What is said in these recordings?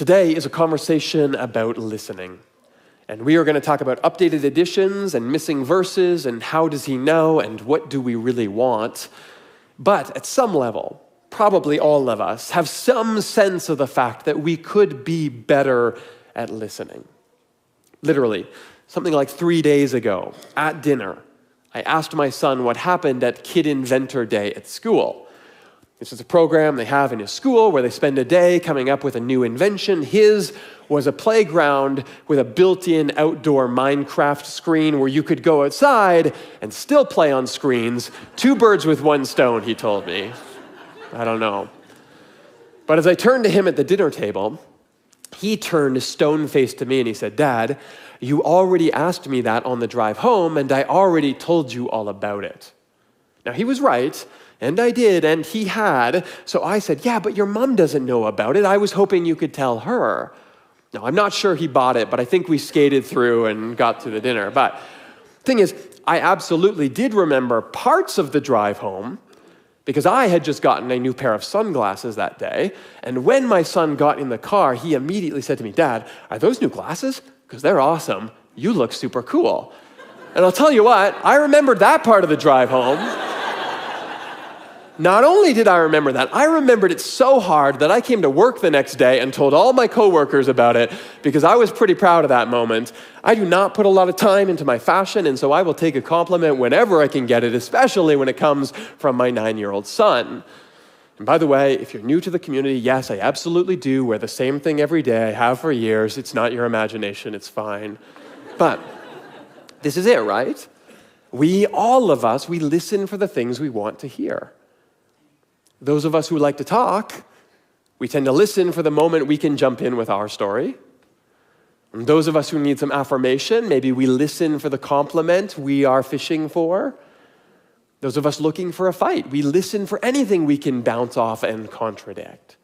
Today is a conversation about listening. And we are going to talk about updated editions and missing verses and how does he know and what do we really want. But at some level, probably all of us have some sense of the fact that we could be better at listening. Literally, something like 3 days ago at dinner, I asked my son what happened at Kid Inventor Day at school. This is a program they have in his school where they spend a day coming up with a new invention. His was a playground with a built-in outdoor Minecraft screen where you could go outside and still play on screens. 2 birds with 1 stone, he told me. I don't know. But as I turned to him at the dinner table, he turned stone-faced to me and he said, "Dad, you already asked me that on the drive home and I already told you all about it." Now he was right. And I did, and he had. So I said, "Yeah, but your mom doesn't know about it. I was hoping you could tell her." Now, I'm not sure he bought it, but I think we skated through and got to the dinner. But the thing is, I absolutely did remember parts of the drive home because I had just gotten a new pair of sunglasses that day. And when my son got in the car, he immediately said to me, "Dad, are those new glasses? Because they're awesome. You look super cool." And I'll tell you what, I remembered that part of the drive home. Not only did I remember that, I remembered it so hard that I came to work the next day and told all my coworkers about it because I was pretty proud of that moment. I do not put a lot of time into my fashion, and so I will take a compliment whenever I can get it, especially when it comes from my 9-year-old son. And by the way, if you're new to the community, yes, I absolutely do wear the same thing every day. I have for years. It's not your imagination. It's fine. But this is it, right? All of us, we listen for the things we want to hear. Those of us who like to talk, we tend to listen for the moment we can jump in with our story. And those of us who need some affirmation, maybe we listen for the compliment we are fishing for. Those of us looking for a fight, we listen for anything we can bounce off and contradict.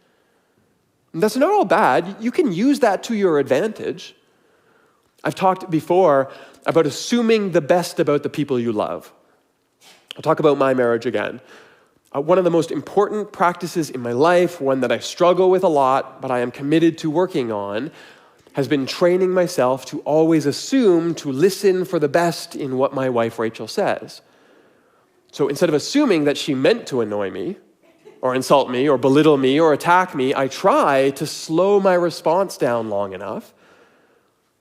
And that's not all bad. You can use that to your advantage. I've talked before about assuming the best about the people you love. I'll talk about my marriage again. One of the most important practices in my life, one that I struggle with a lot, but I am committed to working on, has been training myself to always assume to listen for the best in what my wife Rachel says. So instead of assuming that she meant to annoy me, or insult me, or belittle me, or attack me, I try to slow my response down long enough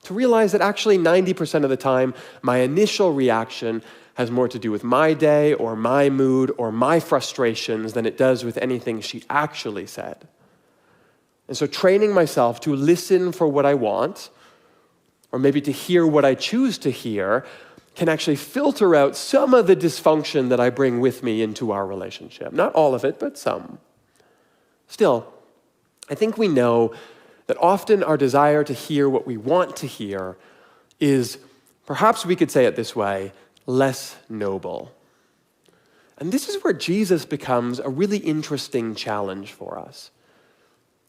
to realize that actually 90% of the time, my initial reaction has more to do with my day or my mood or my frustrations than it does with anything she actually said. And so training myself to listen for what I want, or maybe to hear what I choose to hear, can actually filter out some of the dysfunction that I bring with me into our relationship. Not all of it, but some. Still, I think we know that often our desire to hear what we want to hear is, perhaps we could say it this way, less noble. And this is where Jesus becomes a really interesting challenge for us.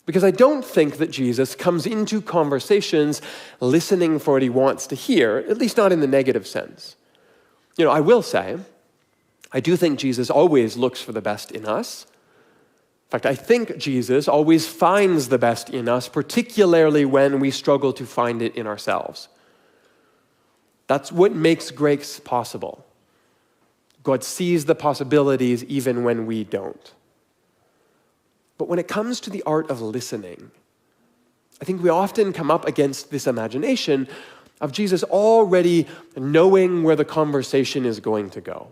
Because I don't think that Jesus comes into conversations listening for what he wants to hear, at least not in the negative sense. I will say, I do think Jesus always looks for the best in us. In fact, I think Jesus always finds the best in us, particularly when we struggle to find it in ourselves. That's what makes grace possible. God sees the possibilities even when we don't. But when it comes to the art of listening, I think we often come up against this imagination of Jesus already knowing where the conversation is going to go.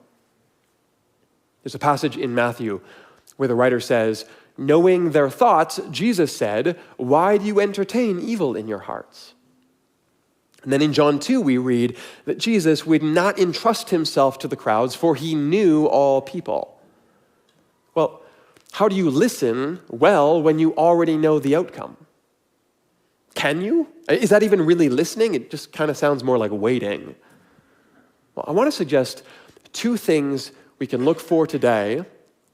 There's a passage in Matthew where the writer says, "Knowing their thoughts, Jesus said, 'Why do you entertain evil in your hearts?'" And then in John 2, we read that Jesus would not entrust himself to the crowds, for he knew all people. Well, how do you listen well when you already know the outcome? Can you? Is that even really listening? It just kind of sounds more like waiting. Well, I want to suggest 2 things we can look for today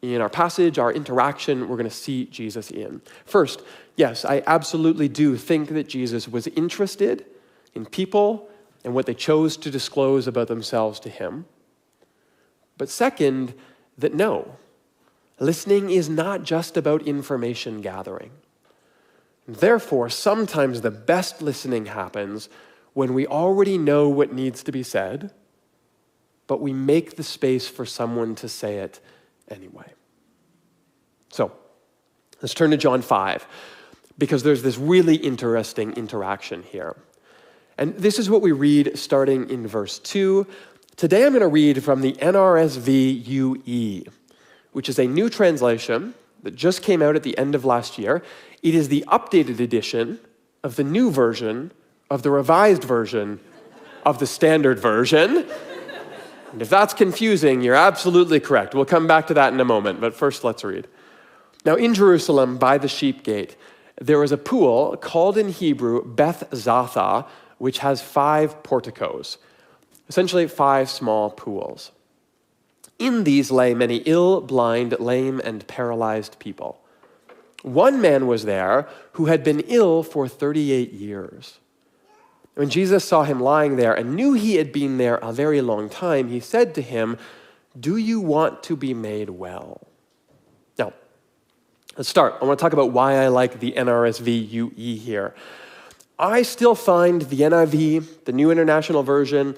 in our passage, our interaction we're going to see Jesus in. First, yes, I absolutely do think that Jesus was interested in people and what they chose to disclose about themselves to him. But second, that no, listening is not just about information gathering. Therefore, sometimes the best listening happens when we already know what needs to be said, but we make the space for someone to say it anyway. So, let's turn to John 5, because there's this really interesting interaction here. And this is what we read starting in verse 2. Today I'm going to read from the NRSV UE, which is a new translation that just came out at the end of last year. It is the updated edition of the new version of the revised version of the standard version. And if that's confusing, you're absolutely correct. We'll come back to that in a moment, but first let's read. Now in Jerusalem, by the sheep gate, there was a pool called in Hebrew Beth Zatha, which has 5 porticos, essentially 5 small pools. In these lay many ill, blind, lame, and paralyzed people. One man was there who had been ill for 38 years. When Jesus saw him lying there and knew he had been there a very long time, he said to him, "Do you want to be made well?" Now, let's start. I want to talk about why I like the NRSV UE here. I still find the NIV, the New International Version,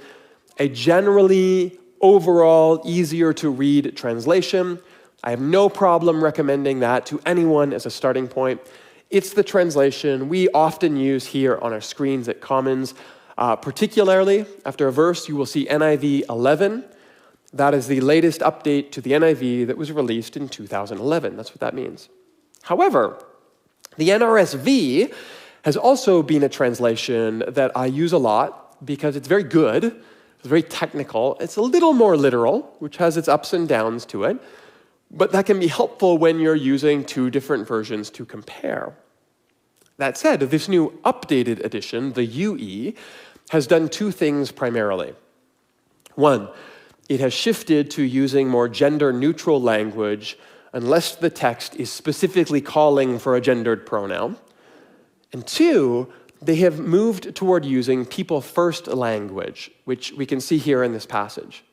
a generally overall easier to read translation. I have no problem recommending that to anyone as a starting point. It's the translation we often use here on our screens at Commons. Particularly, after a verse, you will see NIV 11. That is the latest update to the NIV that was released in 2011. That's what that means. However, the NRSV has also been a translation that I use a lot because it's very good, it's very technical, it's a little more literal, which has its ups and downs to it, but that can be helpful when you're using 2 different versions to compare. That said, this new updated edition, the UE, has done 2 things primarily. 1, it has shifted to using more gender-neutral language unless the text is specifically calling for a gendered pronoun. And 2, they have moved toward using people-first language, which we can see here in this passage.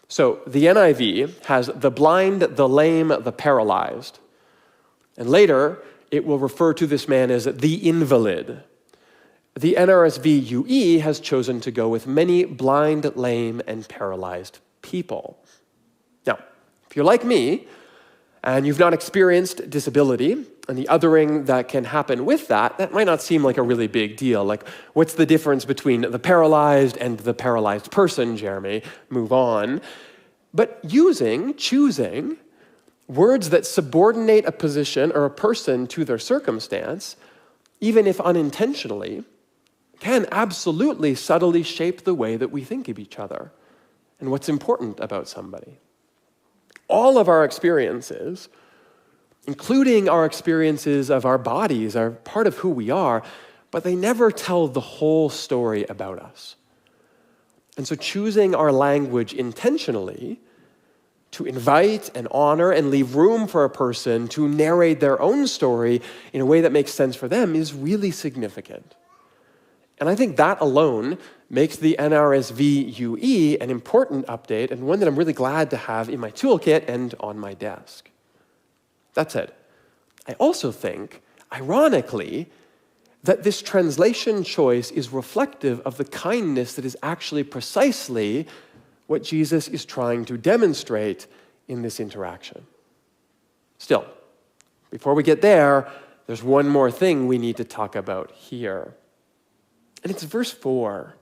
So the NIV has the blind, the lame, the paralyzed. And later, it will refer to this man as the invalid. The NRSV UE has chosen to go with many blind, lame, and paralyzed people. Now, if you're like me, and you've not experienced disability, and the othering that can happen with that, that might not seem like a really big deal. Like, what's the difference between the paralyzed and the paralyzed person, Jeremy? Move on. But choosing words that subordinate a position or a person to their circumstance, even if unintentionally, can absolutely subtly shape the way that we think of each other and what's important about somebody. All of our experiences, including our experiences of our bodies, are part of who we are, but they never tell the whole story about us. And so choosing our language intentionally to invite and honor and leave room for a person to narrate their own story in a way that makes sense for them is really significant. And I think that alone makes the NRSV UE an important update and one that I'm really glad to have in my toolkit and on my desk. That said, I also think, ironically, that this translation choice is reflective of the kindness that is actually precisely what Jesus is trying to demonstrate in this interaction. Still, before we get there, there's one more thing we need to talk about here. And it's verse 4.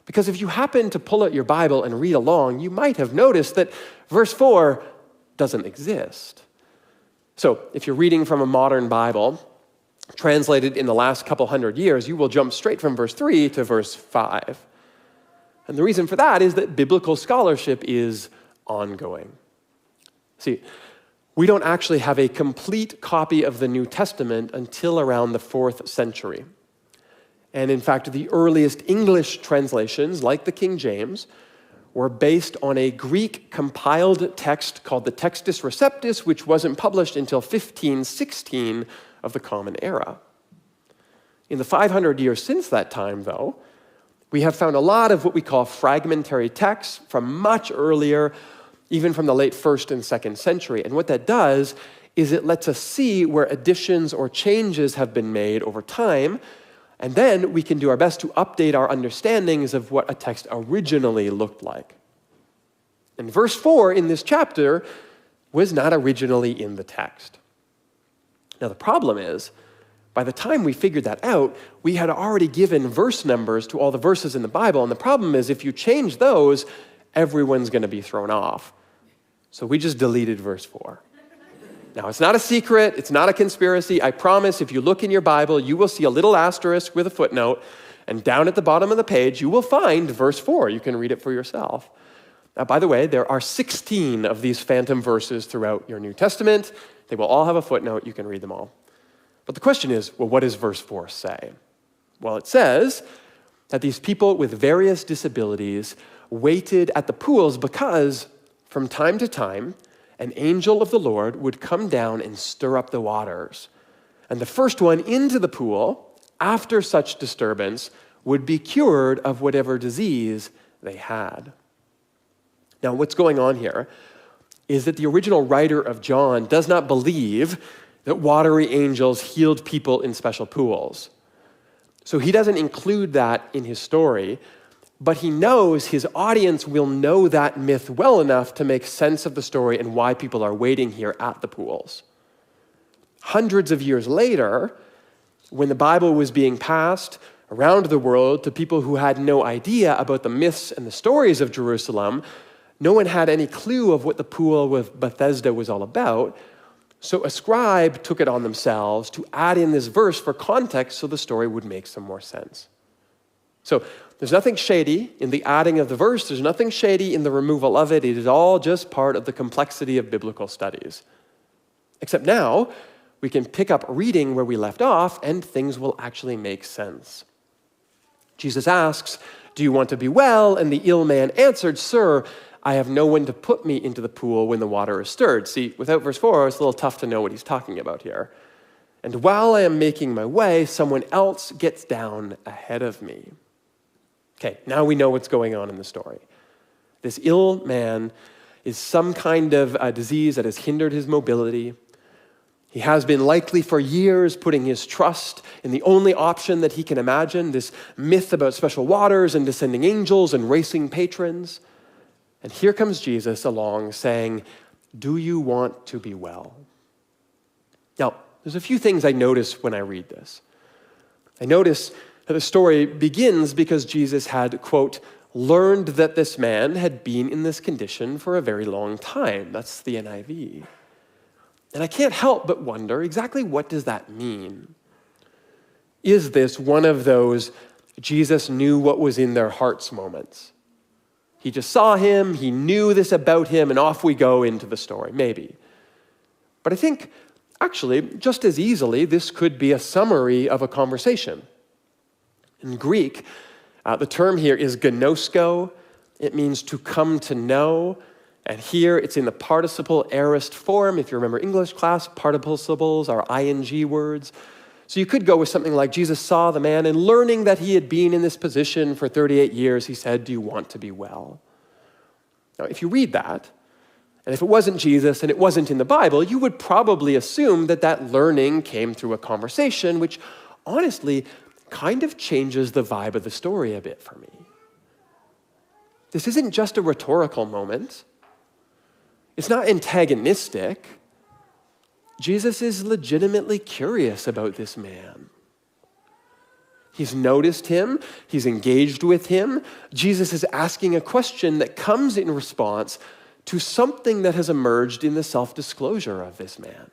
Because if you happen to pull out your Bible and read along, you might have noticed that verse 4 doesn't exist. So if you're reading from a modern Bible, translated in the last couple hundred years, you will jump straight from verse 3 to verse 5. And the reason for that is that biblical scholarship is ongoing. See, we don't actually have a complete copy of the New Testament until around the 4th century. And in fact, the earliest English translations, like the King James, were based on a Greek compiled text called the Textus Receptus, which wasn't published until 1516 of the Common Era. In the 500 years since that time, though, we have found a lot of what we call fragmentary texts from much earlier, even from the late 1st and 2nd century. And what that does is it lets us see where additions or changes have been made over time, and then we can do our best to update our understandings of what a text originally looked like. And verse 4 in this chapter was not originally in the text. Now the problem is, by the time we figured that out, we had already given verse numbers to all the verses in the Bible, and the problem is if you change those, everyone's going to be thrown off. So we just deleted verse 4. Now, it's not a secret, it's not a conspiracy. I promise if you look in your Bible, you will see a little asterisk with a footnote, and down at the bottom of the page, you will find verse 4. You can read it for yourself. Now, by the way, there are 16 of these phantom verses throughout your New Testament. They will all have a footnote. You can read them all. But the question is, well, what does verse 4 say? Well, it says that these people with various disabilities waited at the pools because from time to time, an angel of the Lord would come down and stir up the waters. And the first one into the pool, after such disturbance, would be cured of whatever disease they had. Now, what's going on here is that the original writer of John does not believe that watery angels healed people in special pools. So he doesn't include that in his story, but he knows his audience will know that myth well enough to make sense of the story and why people are waiting here at the pools. Hundreds of years later, when the Bible was being passed around the world to people who had no idea about the myths and the stories of Jerusalem, no one had any clue of what the pool with Bethesda was all about. So a scribe took it on themselves to add in this verse for context so the story would make some more sense. So there's nothing shady in the adding of the verse. There's nothing shady in the removal of it. It is all just part of the complexity of biblical studies. Except now, we can pick up reading where we left off and things will actually make sense. Jesus asks, "Do you want to be well?" And the ill man answered, "Sir, I have no one to put me into the pool when the water is stirred." See, without verse 4, it's a little tough to know what he's talking about here. "And while I am making my way, someone else gets down ahead of me." Okay, now we know what's going on in the story. This ill man is some kind of a disease that has hindered his mobility. He has been likely for years putting his trust in the only option that he can imagine, this myth about special waters and descending angels and racing patrons. And here comes Jesus along saying, "Do you want to be well?" Now, there's a few things I notice when I read this. I notice that the story begins because Jesus had, quote, learned that this man had been in this condition for a very long time. That's the NIV. And I can't help but wonder, exactly what does that mean? Is this one of those Jesus knew what was in their hearts moments? He just saw him, he knew this about him, and off we go into the story, maybe. But I think, actually, just as easily, this could be a summary of a conversation. In Greek, the term here is gnosko. It means to come to know. And here it's in the participle aorist form. If you remember English class, participles are ing words. So you could go with something like, Jesus saw the man, and learning that he had been in this position for 38 years, he said, "Do you want to be well?" Now, if you read that, and if it wasn't Jesus and it wasn't in the Bible, you would probably assume that that learning came through a conversation, which honestly kind of changes the vibe of the story a bit for me. This isn't just a rhetorical moment. It's not antagonistic. Jesus is legitimately curious about this man. He's noticed him. He's engaged with him. Jesus is asking a question that comes in response to something that has emerged in the self-disclosure of this man.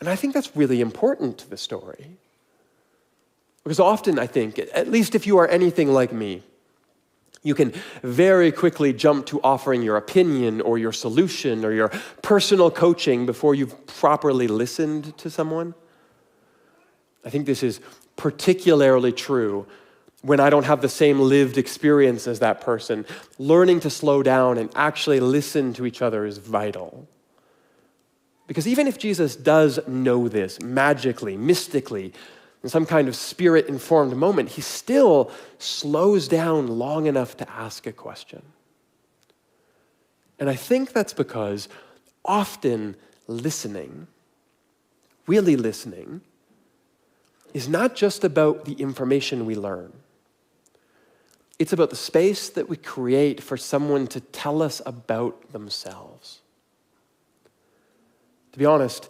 And I think that's really important to the story. Because often, I think, at least if you are anything like me, you can very quickly jump to offering your opinion or your solution or your personal coaching before you've properly listened to someone. I think this is particularly true when I don't have the same lived experience as that person. Learning to slow down and actually listen to each other is vital. Because even if Jesus does know this magically, mystically, in some kind of spirit-informed moment, he still slows down long enough to ask a question. And I think that's because often listening, really listening, is not just about the information we learn. It's about the space that we create for someone to tell us about themselves. To be honest,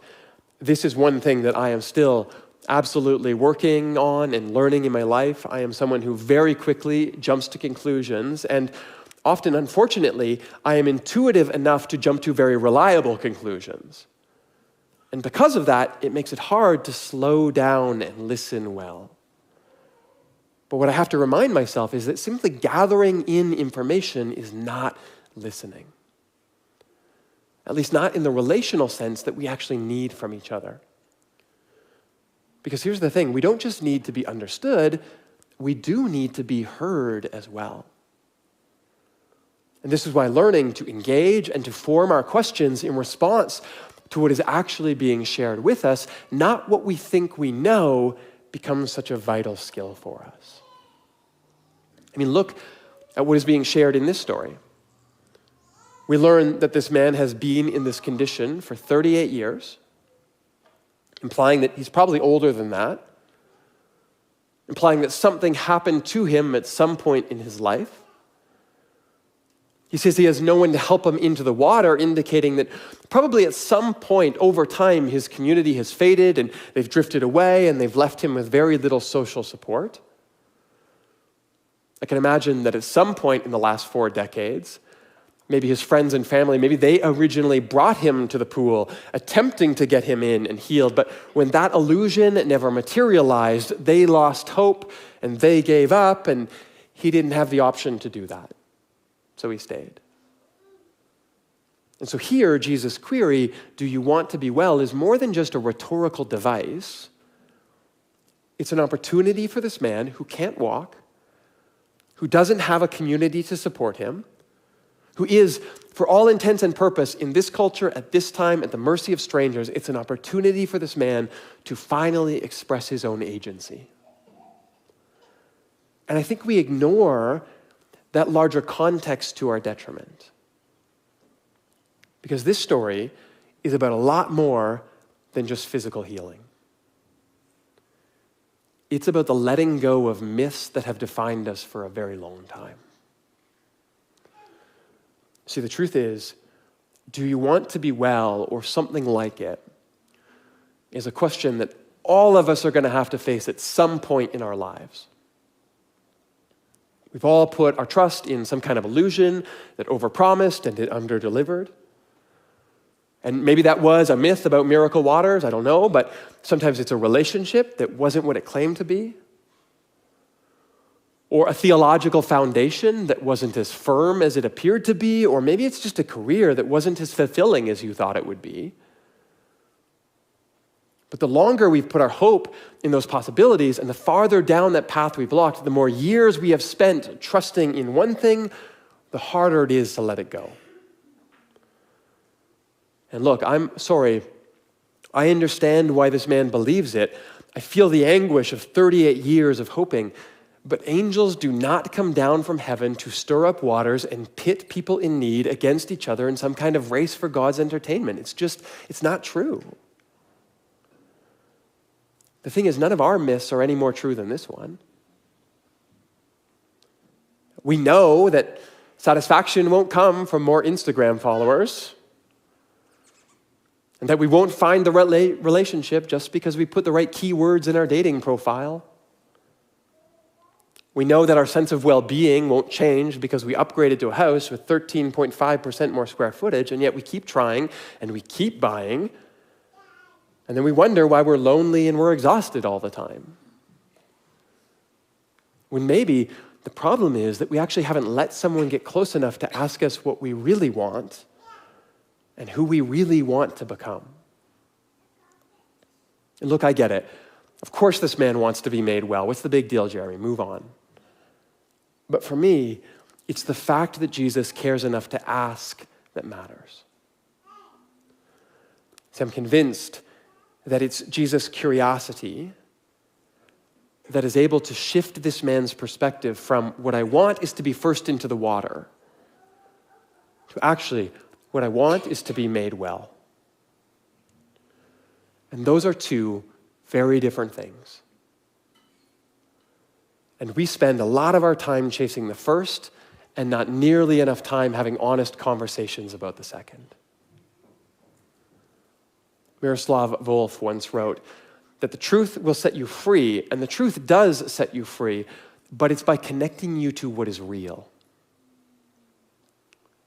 this is one thing that I am still absolutely working on and learning in my life. I am someone who very quickly jumps to conclusions, and often, unfortunately, I am intuitive enough to jump to very reliable conclusions. And because of that, it makes it hard to slow down and listen well. But what I have to remind myself is that simply gathering in information is not listening. At least not in the relational sense that we actually need from each other. Because here's the thing, we don't just need to be understood, we do need to be heard as well. And this is why learning to engage and to form our questions in response to what is actually being shared with us, not what we think we know, becomes such a vital skill for us. I mean, look at what is being shared in this story. We learn that this man has been in this condition for 38 years, implying that he's probably older than that, implying that something happened to him at some point in his life. He says he has no one to help him into the water, indicating that probably at some point over time his community has faded and they've drifted away and they've left him with very little social support. I can imagine that at some point in the last 4 decades, maybe his friends and family, maybe they originally brought him to the pool, attempting to get him in and healed. But when that illusion never materialized, they lost hope and they gave up, and he didn't have the option to do that. So he stayed. And so here, Jesus' query, do you want to be well, is more than just a rhetorical device. It's an opportunity for this man who can't walk, who doesn't have a community to support him, who is, for all intents and purpose, in this culture, at this time, at the mercy of strangers. It's an opportunity for this man to finally express his own agency. And I think we ignore that larger context to our detriment. Because this story is about a lot more than just physical healing. It's about the letting go of myths that have defined us for a very long time. See, the truth is, do you want to be well or something like it is a question that all of us are going to have to face at some point in our lives. We've all put our trust in some kind of illusion that overpromised and it underdelivered. And maybe that was a myth about miracle waters, I don't know, but sometimes it's a relationship that wasn't what it claimed to be. Or a theological foundation that wasn't as firm as it appeared to be, or maybe it's just a career that wasn't as fulfilling as you thought it would be. But the longer we've put our hope in those possibilities and the farther down that path we've walked, the more years we have spent trusting in one thing, the harder it is to let it go. And look, I'm sorry, I understand why this man believes it. I feel the anguish of 38 years of hoping, but angels do not come down from heaven to stir up waters and pit people in need against each other in some kind of race for God's entertainment. It's not true. The thing is, none of our myths are any more true than this one. We know that satisfaction won't come from more Instagram followers, and that we won't find the right relationship just because we put the right keywords in our dating profile. We know that our sense of well-being won't change because we upgraded to a house with 13.5% more square footage, and yet we keep trying and we keep buying, and then we wonder why we're lonely and we're exhausted all the time. When maybe the problem is that we actually haven't let someone get close enough to ask us what we really want and who we really want to become. And look, I get it. Of course this man wants to be made well. What's the big deal, Jeremy? Move on. But for me, it's the fact that Jesus cares enough to ask that matters. So I'm convinced that it's Jesus' curiosity that is able to shift this man's perspective from what I want is to be first into the water to actually, What I want is to be made well. And those are two very different things. And we spend a lot of our time chasing the first and not nearly enough time having honest conversations about the second. Miroslav Volf once wrote that the truth will set you free, and the truth does set you free, but it's by connecting you to what is real.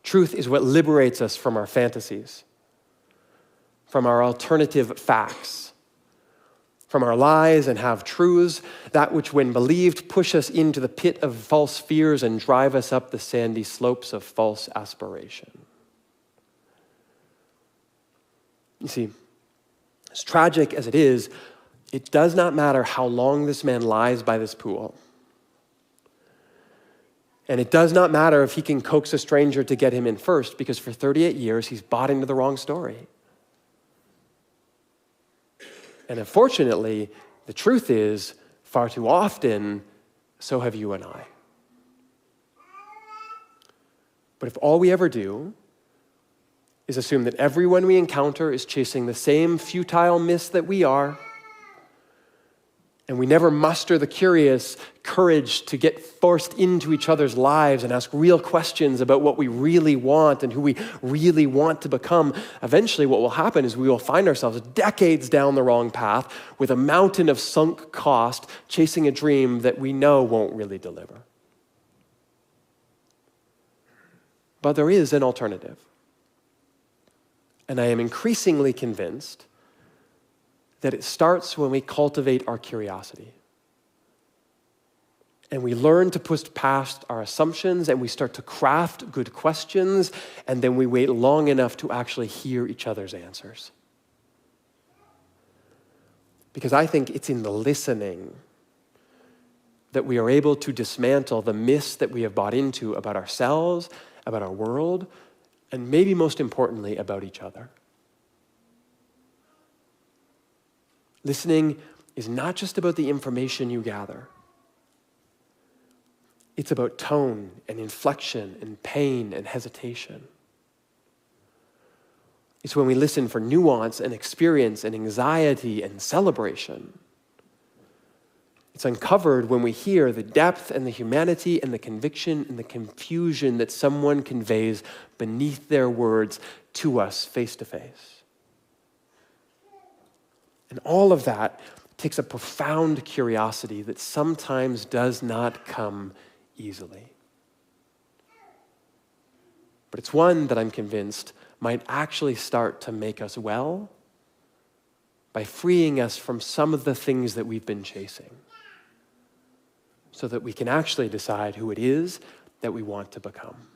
Truth is what liberates us from our fantasies, from our alternative facts, from our lies and half-truths, that which, when believed, push us into the pit of false fears and drive us up the sandy slopes of false aspiration. You see, as tragic as it is, it does not matter how long this man lies by this pool. And it does not matter if he can coax a stranger to get him in first, because for 38 years, he's bought into the wrong story. And unfortunately, the truth is, far too often, so have you and I. But if all we ever do is assume that everyone we encounter is chasing the same futile myths that we are, and we never muster the curious courage to get forced into each other's lives and ask real questions about what we really want and who we really want to become, eventually what will happen is we will find ourselves decades down the wrong path with a mountain of sunk cost, chasing a dream that we know won't really deliver. But there is an alternative. And I am increasingly convinced that it starts when we cultivate our curiosity. And we learn to push past our assumptions, and we start to craft good questions, and then we wait long enough to actually hear each other's answers. Because I think it's in the listening that we are able to dismantle the myths that we have bought into about ourselves, about our world, and maybe most importantly, about each other. Listening is not just about the information you gather. It's about tone and inflection and pain and hesitation. It's when we listen for nuance and experience and anxiety and celebration. It's uncovered when we hear the depth and the humanity and the conviction and the confusion that someone conveys beneath their words to us face to face. And all of that takes a profound curiosity that sometimes does not come easily. But it's one that I'm convinced might actually start to make us well by freeing us from some of the things that we've been chasing, so that we can actually decide who it is that we want to become.